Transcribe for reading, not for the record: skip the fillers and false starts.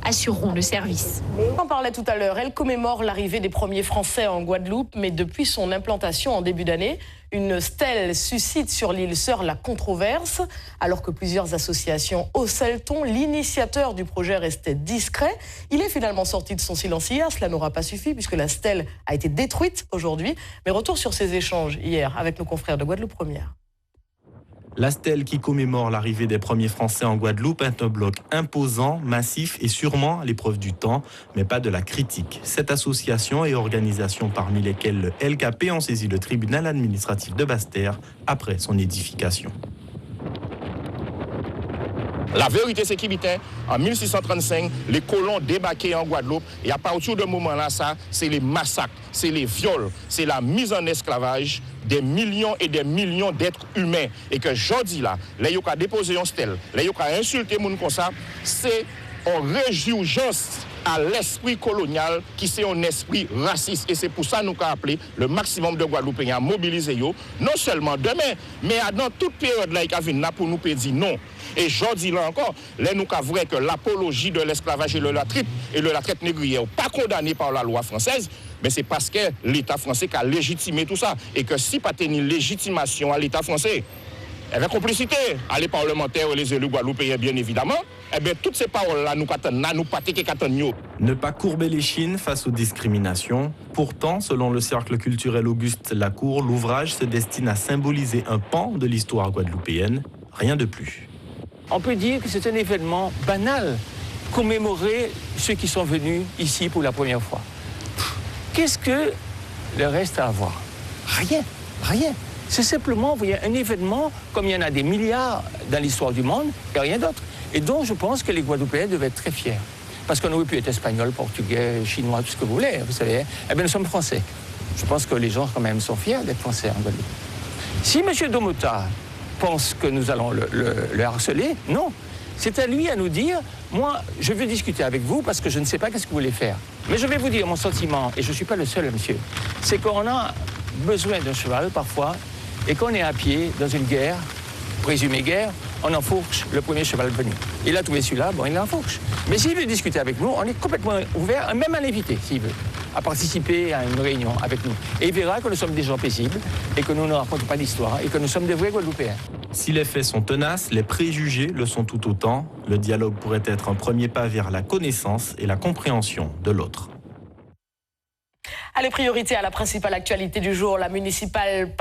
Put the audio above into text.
assureront le service. On en parlait tout à l'heure, elle commémore l'arrivée des premiers Français en Guadeloupe, mais depuis son implantation en début d'année, une stèle suscite sur l'île Sœur la controverse. Alors que plusieurs associations haussaient le ton, l'initiateur du projet restait discret. Il est finalement sorti de son silence hier, cela n'aura pas suffi puisque la stèle a été détruite aujourd'hui. Mais retour sur ces échanges hier avec nos confrères de Guadeloupe Première. La stèle qui commémore l'arrivée des premiers Français en Guadeloupe est un bloc imposant, massif et sûrement à l'épreuve du temps, mais pas de la critique. Cette association et organisation parmi lesquelles le LKP ont saisi le tribunal administratif de Basse-Terre après son édification. La vérité, c'est qu'il était en 1635, les colons débarquaient en Guadeloupe et à partir de ce moment-là, ça, c'est les massacres, c'est les viols, c'est la mise en esclavage des millions et des millions d'êtres humains. Et que aujourd'hui là, les yoka déposé un stèle, les yoka insulté moun comme ça, c'est une résurgence à l'esprit colonial qui c'est un esprit raciste. Et c'est pour ça que nous avons appelé le maximum de Guadeloupéens à mobiliser non seulement demain, mais dans toute période là, il y a là pour nous dire non. Et je dis là encore, là nous avons vrai que l'apologie de l'esclavage et de la traite négrière n'est pas condamnée par la loi française, mais c'est parce que l'État français a légitimé tout ça. Et que si pas une légitimation à l'État français, et la complicité à les parlementaires et les élus guadeloupéens, bien évidemment, eh bien, toutes ces paroles-là, nous pas Ne pas courber les chines face aux discriminations. Pourtant, selon le cercle culturel Auguste Lacour, l'ouvrage se destine à symboliser un pan de l'histoire guadeloupéenne, rien de plus. On peut dire que c'est un événement banal, commémorer ceux qui sont venus ici pour la première fois. Qu'est-ce que le reste a à voir? Rien, rien. C'est simplement, vous voyez, un événement comme il y en a des milliards dans l'histoire du monde et rien d'autre. Et donc, je pense que les Guadeloupéens devaient être très fiers. Parce qu'on aurait pu être espagnol, portugais, chinois, tout ce que vous voulez, vous savez. Eh bien, nous sommes français. Je pense que les gens, quand même, sont fiers d'être français en Guadeloupe. Si M. Domota pense que nous allons le harceler, non. C'est à lui à nous dire, moi, je veux discuter avec vous parce que je ne sais pas qu'est-ce que vous voulez faire. Mais je vais vous dire mon sentiment, et je ne suis pas le seul, monsieur, c'est qu'on a besoin d'un cheval, parfois, et qu'on est à pied dans une guerre, présumée guerre, on enfourche le premier cheval venu. Il a trouvé celui-là, bon, il l'enfourche. Mais s'il veut discuter avec nous, on est complètement ouvert, même à l'inviter, s'il veut, à participer à une réunion avec nous. Et il verra que nous sommes des gens paisibles, et que nous ne racontons pas d'histoire, et que nous sommes des vrais Guadeloupéens. Si les faits sont tenaces, les préjugés le sont tout autant. Le dialogue pourrait être un premier pas vers la connaissance et la compréhension de l'autre. Allez, priorité à la principale actualité du jour, la municipale